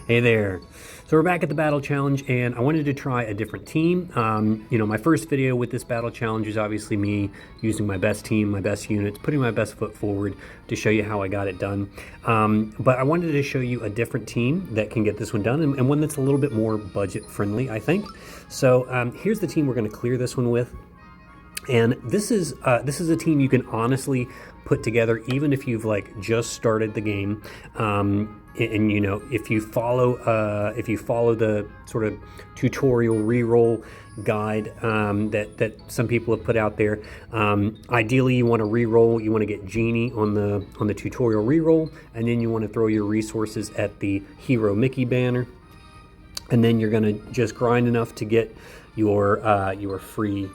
Hey there. So we're back at the battle challenge, and I wanted to try a different team. My first video with this battle challenge is obviously me using my best team, my best units, putting my best foot forward to show you how I got it done. But I wanted to show you a different team that can get this one done, and one that's a little bit more budget friendly, I think. So here's the team we're going to clear this one with. And this is a team you can honestly put together even if you've just started the game. And if you follow the sort of tutorial reroll guide that some people have put out there, ideally you want to reroll. You want to get Genie on the tutorial reroll, and then you want to throw your resources at the Hero Mickey banner, and then you're going to just grind enough to get your free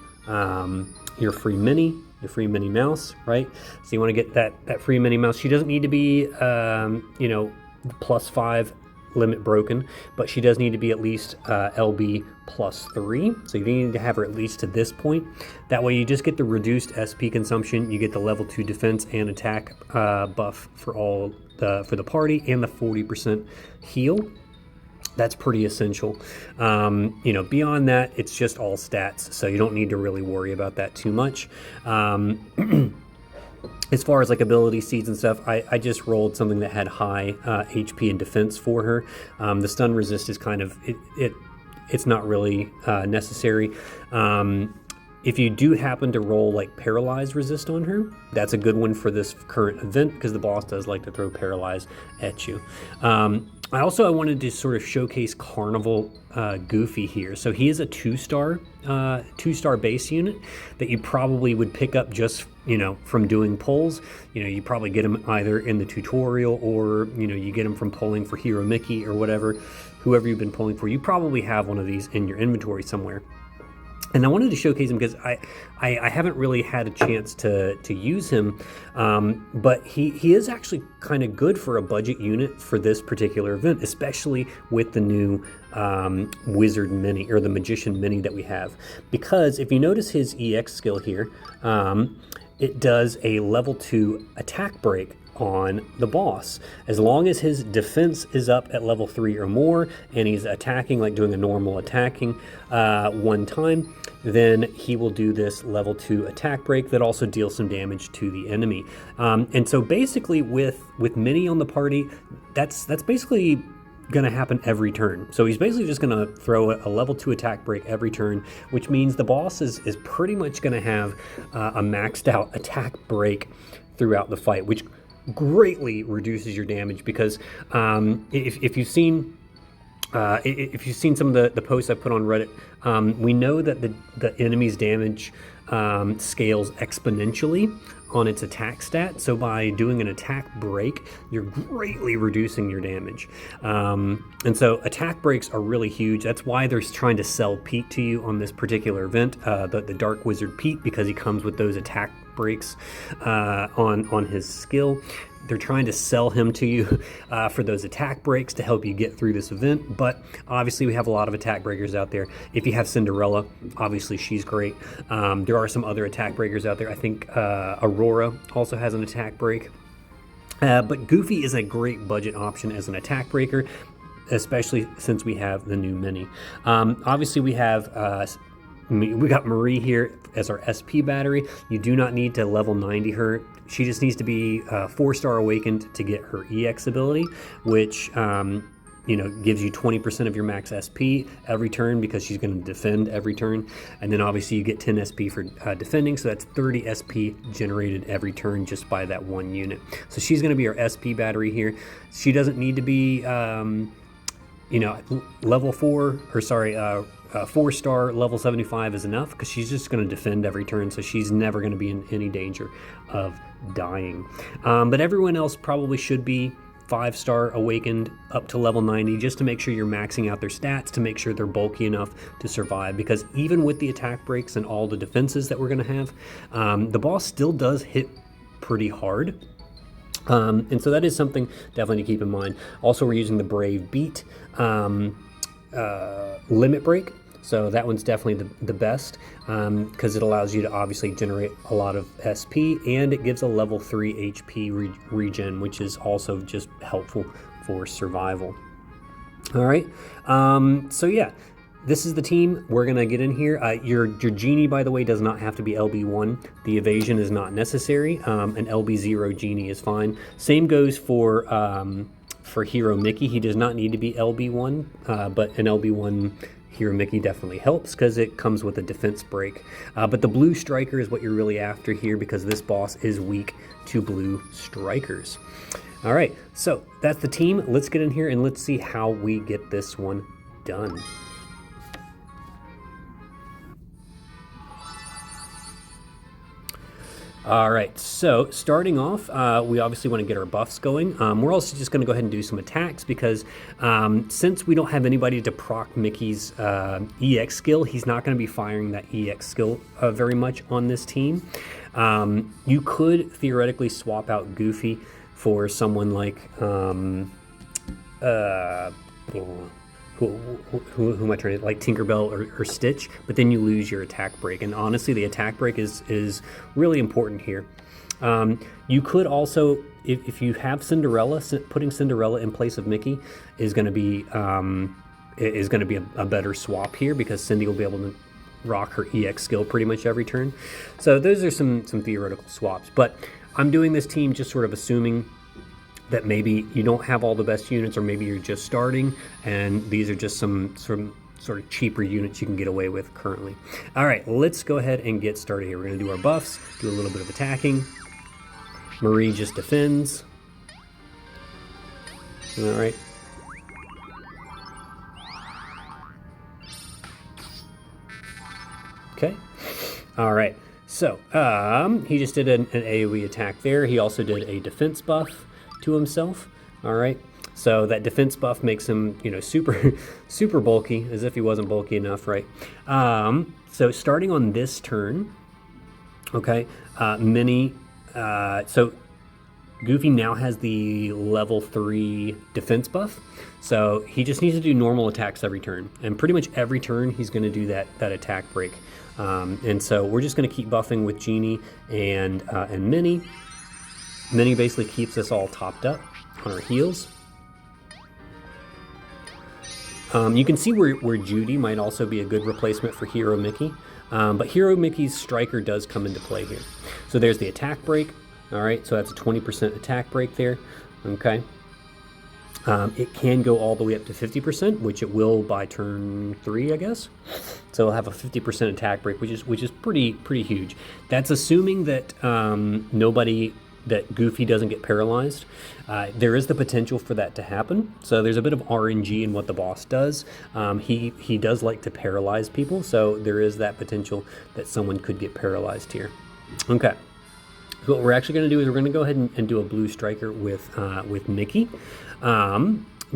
mini mouse, right? So you want to get that free mini mouse. She doesn't need to be +5 limit broken, but she does need to be at least LB +3. So you need to have her at least to this point. That way you just get the reduced SP consumption, you get the level 2 defense and attack buff for the party, and the 40% heal. That's pretty essential. Beyond that, it's just all stats, so you don't need to really worry about that too much. As far as ability seeds and stuff, I just rolled something that had high HP and defense for her. The stun resist is kind of, it's not really necessary. If you do happen to roll paralyzed resist on her, that's a good one for this current event, because the boss does like to throw paralyze at you. I wanted to sort of showcase Carnival Goofy here. So he is a two-star base unit that you probably would pick up just from doing pulls. You probably get him either in the tutorial, or you get him from pulling for Hero Mickey or whoever you've been pulling for. You probably have one of these in your inventory somewhere. And I wanted to showcase him because I haven't really had a chance to use him, but he is actually kind of good for a budget unit for this particular event, especially with the new Wizard Mini, or the Magician Mini that we have. Because if you notice his EX skill here, it does a level 2 attack break on the boss. As long as his defense is up at level 3 or more, and he's attacking, doing a normal attacking one time, then he will do this level 2 attack break that also deals some damage to the enemy. And so basically with Minnie on the party, that's basically going to happen every turn. So he's basically just going to throw a level 2 attack break every turn, which means the boss is pretty much going to have a maxed out attack break throughout the fight, which greatly reduces your damage. Because if you've seen some of the posts I put on Reddit, we know that the enemy's damage scales exponentially on its attack stat. So by doing an attack break, you're greatly reducing your damage. And so attack breaks are really huge. That's why they're trying to sell Pete to you on this particular event, the Dark Wizard Pete, because he comes with those attack breaks on his skill. They're trying to sell him to you for those attack breaks to help you get through this event. But obviously we have a lot of attack breakers out there. If you have Cinderella, obviously she's great. There are some other attack breakers out there. I think Aurora also has an attack break. But Goofy is a great budget option as an attack breaker, especially since we have the new Mini. Obviously we got Marie here as our SP battery. You do not need to level 90 her. She just needs to be 4-star awakened to get her EX ability, which gives you 20% of your max SP every turn, because she's going to defend every turn. And then obviously you get 10 SP for defending, so that's 30 SP generated every turn just by that one unit. So she's going to be our SP battery here. She doesn't need to be level 4-star level 75 is enough, because she's just going to defend every turn, so she's never going to be in any danger of dying. But everyone else probably should be 5-star awakened up to level 90, just to make sure you're maxing out their stats, to make sure they're bulky enough to survive. Because even with the attack breaks and all the defenses that we're going to have, the boss still does hit pretty hard. And so that is something definitely to keep in mind. Also, we're using the Brave Beat limit break. So that one's definitely the best, because it allows you to obviously generate a lot of SP, and it gives a level 3 HP regen, which is also just helpful for survival. All right. So yeah, this is the team. We're gonna get in here. Your Genie, by the way, does not have to be LB1. The evasion is not necessary. An LB0 Genie is fine. Same goes for Hero Mickey. He does not need to be LB1, but an LB1 Hero Mickey definitely helps because it comes with a defense break. But the blue striker is what you're really after here because this boss is weak to blue strikers. All right, so that's the team. Let's get in here and let's see how we get this one done. All right, so starting off, we obviously want to get our buffs going. We're also just going to go ahead and do some attacks because since we don't have anybody to proc Mickey's EX skill, he's not going to be firing that EX skill very much on this team. You could theoretically swap out Goofy for someone like who am I trying to, like Tinkerbell or Stitch, but then you lose your attack break. And honestly, the attack break is really important here. You could also, if you have Cinderella, putting Cinderella in place of Mickey is going to be a better swap here because Cindy will be able to rock her EX skill pretty much every turn. So those are some theoretical swaps. But I'm doing this team just sort of assuming that maybe you don't have all the best units, or maybe you're just starting, and these are just some sort of cheaper units you can get away with currently. All right, let's go ahead and get started here. We're going to do our buffs, do a little bit of attacking. Marie just defends. All right. Okay. All right. So he just did an AoE attack there. He also did a defense buff to himself. All right. So that defense buff makes him, super bulky, as if he wasn't bulky enough, right? So starting on this turn, okay, so Goofy now has the level 3 defense buff. So he just needs to do normal attacks every turn. And pretty much every turn he's going to do that attack break. And so we're just going to keep buffing with Genie and Minnie. Minnie basically keeps us all topped up on our heals. You can see where Judy might also be a good replacement for Hero Mickey. But Hero Mickey's striker does come into play here. So there's the attack break. All right, so that's a 20% attack break there. Okay. It can go all the way up to 50%, which it will by turn 3, I guess. So it'll have a 50% attack break, which is pretty huge. That's assuming that that Goofy doesn't get paralyzed. There is the potential for that to happen. So there's a bit of RNG in what the boss does. He does like to paralyze people, so there is that potential that someone could get paralyzed here. Okay. So what we're actually going to do is we're going to go ahead and do a blue striker with Mickey.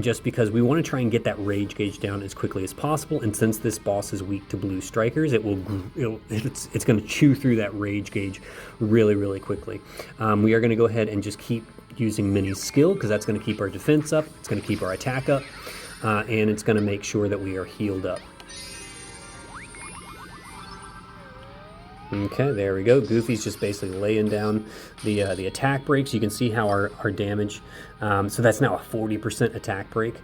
Just because we want to try and get that rage gauge down as quickly as possible, and since this boss is weak to blue strikers, it's going to chew through that rage gauge really quickly. We are going to go ahead and just keep using Minnie's skill because that's going to keep our defense up, it's going to keep our attack up, and it's going to make sure that we are healed up. Okay, there we go. Goofy's just basically laying down the attack breaks. You can see how our damage, so that's now a 40% attack break,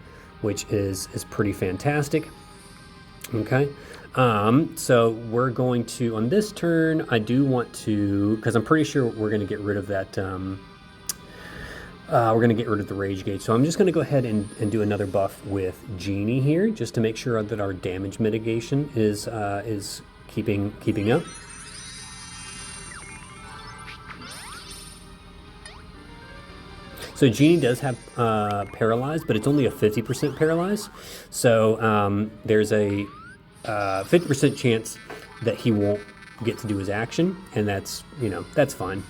which is pretty fantastic. Okay, so we're going to, on this turn, I do want to, because I'm pretty sure we're going to get rid of that, we're going to get rid of the rage gauge. So I'm just going to go ahead and do another buff with Genie here, just to make sure that our damage mitigation is keeping up. So Genie does have paralyzed, but it's only a 50% paralyzed. So there's a 50% chance that he won't get to do his action, and that's fine.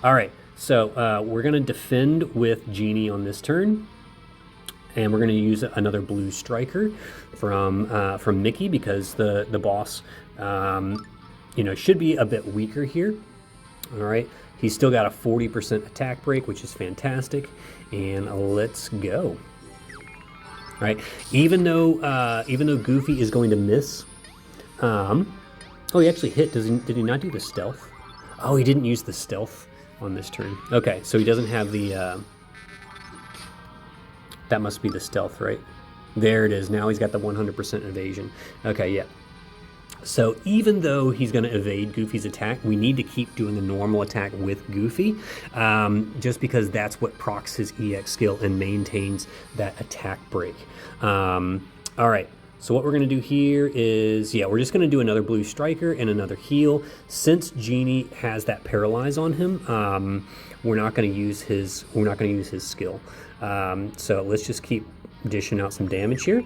All right, so we're gonna defend with Genie on this turn, and we're gonna use another blue striker from Mickey because the boss should be a bit weaker here. All right. He's still got a 40% attack break, which is fantastic. And let's go. All right. Even though Goofy is going to miss, oh, he actually hit. Did he not do the stealth? Oh, he didn't use the stealth on this turn. Okay, so he doesn't have the. That must be the stealth, right? There it is. Now he's got the 100% evasion. Okay, yeah. So even though he's going to evade Goofy's attack, we need to keep doing a normal attack with Goofy, just because that's what procs his EX skill and maintains that attack break. All right, so what we're going to do here is, yeah, we're just going to do another blue striker and another heal. Since Genie has that paralyze on him, we're not going to use his skill. So let's just keep dishing out some damage here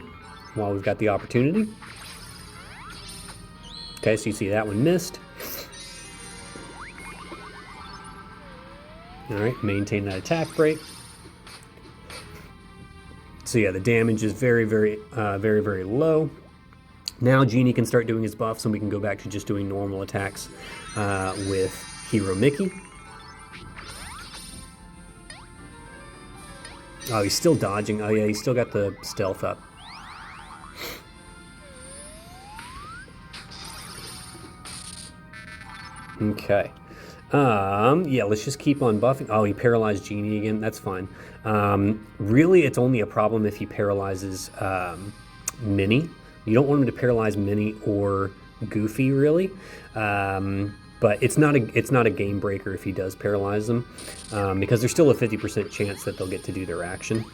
while we've got the opportunity. Okay, so you see that one missed. All right, maintain that attack break. So yeah, the damage is very, very low. Now Genie can start doing his buffs, and we can go back to just doing normal attacks with Hero Mickey. Oh, he's still dodging. Oh yeah, he's still got the stealth up. Okay. Yeah, let's just keep on buffing. Oh, he paralyzed Genie again. That's fine. Really, it's only a problem if he paralyzes Minnie. You don't want him to paralyze Minnie or Goofy, really. But it's not a game breaker if he does paralyze them, because there's still a 50% chance that they'll get to do their action.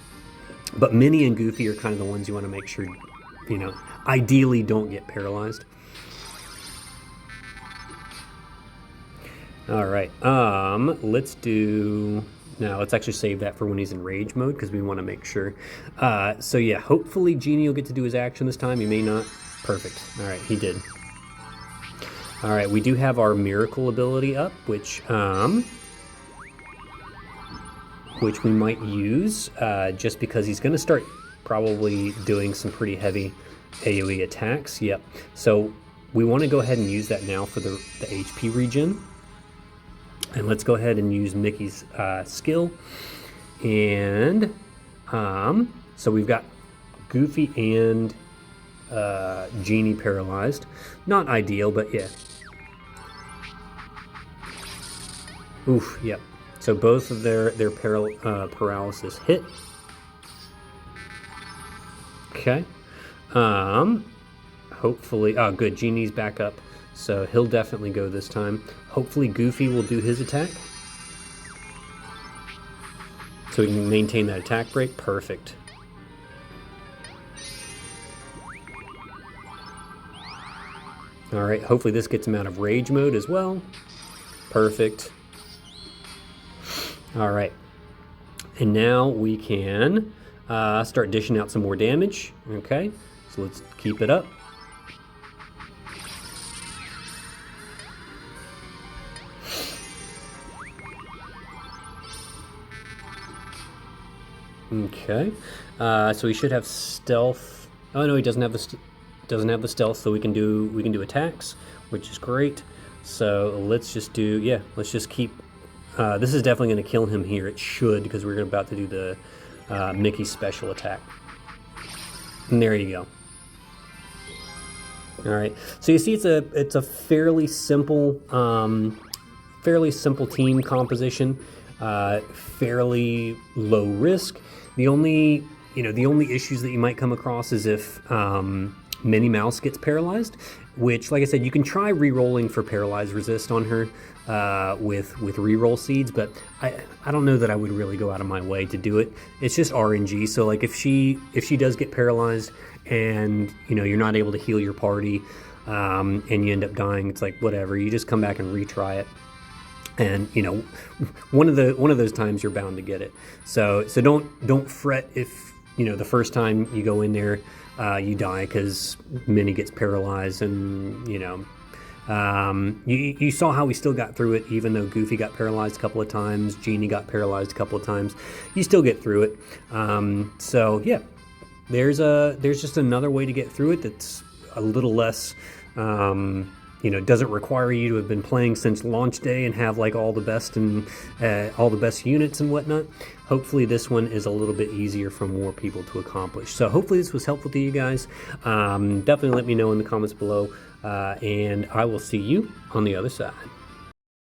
But Minnie and Goofy are kind of the ones you want to make sure, you know, ideally don't get paralyzed. All right, let's actually save that for when he's in rage mode, because we want to make sure. So yeah, hopefully Genie will get to do his action this time. He may not. Perfect. All right, he did. All right, we do have our miracle ability up, which we might use just because he's going to start probably doing some pretty heavy AoE attacks. Yep. So we want to go ahead and use that now for the HP regen. And let's go ahead and use Mickey's skill. And so we've got Goofy and Genie paralyzed. Not ideal, but yeah. Oof, yep. So both of their paralysis hit. Okay. Hopefully, oh good, Genie's back up. So he'll definitely go this time. Hopefully Goofy will do his attack. So we can maintain that attack break. Perfect. All right, hopefully this gets him out of rage mode as well. Perfect. All right. And now we can start dishing out some more damage. Okay, so let's keep it up. Okay, so he should have stealth. Oh no, he doesn't have the stealth, so we can do attacks, which is great. So let's just do, yeah, let's just keep. This is definitely going to kill him here. It should, because we're about to do the Mickey special attack. And there you go. All right. So you see, it's a fairly simple team composition. Fairly low risk. The only issues that you might come across is if Minnie Mouse gets paralyzed, which, like I said, you can try re-rolling for paralyze resist on her with reroll seeds, but I don't know that I would really go out of my way to do it. It's just RNG. So like if she does get paralyzed and you're not able to heal your party and you end up dying, it's like whatever. You just come back and retry it. And one of those times you're bound to get it. So don't fret if the first time you go in there you die because Minnie gets paralyzed, and you saw how we still got through it, even though Goofy got paralyzed a couple of times, Genie got paralyzed a couple of times. You still get through it. So yeah, there's just another way to get through it that's a little less. Doesn't require you to have been playing since launch day and have like all the best units and whatnot. Hopefully this one is a little bit easier for more people to accomplish. So hopefully this was helpful to you guys. Definitely let me know in the comments below, and I will see you on the other side.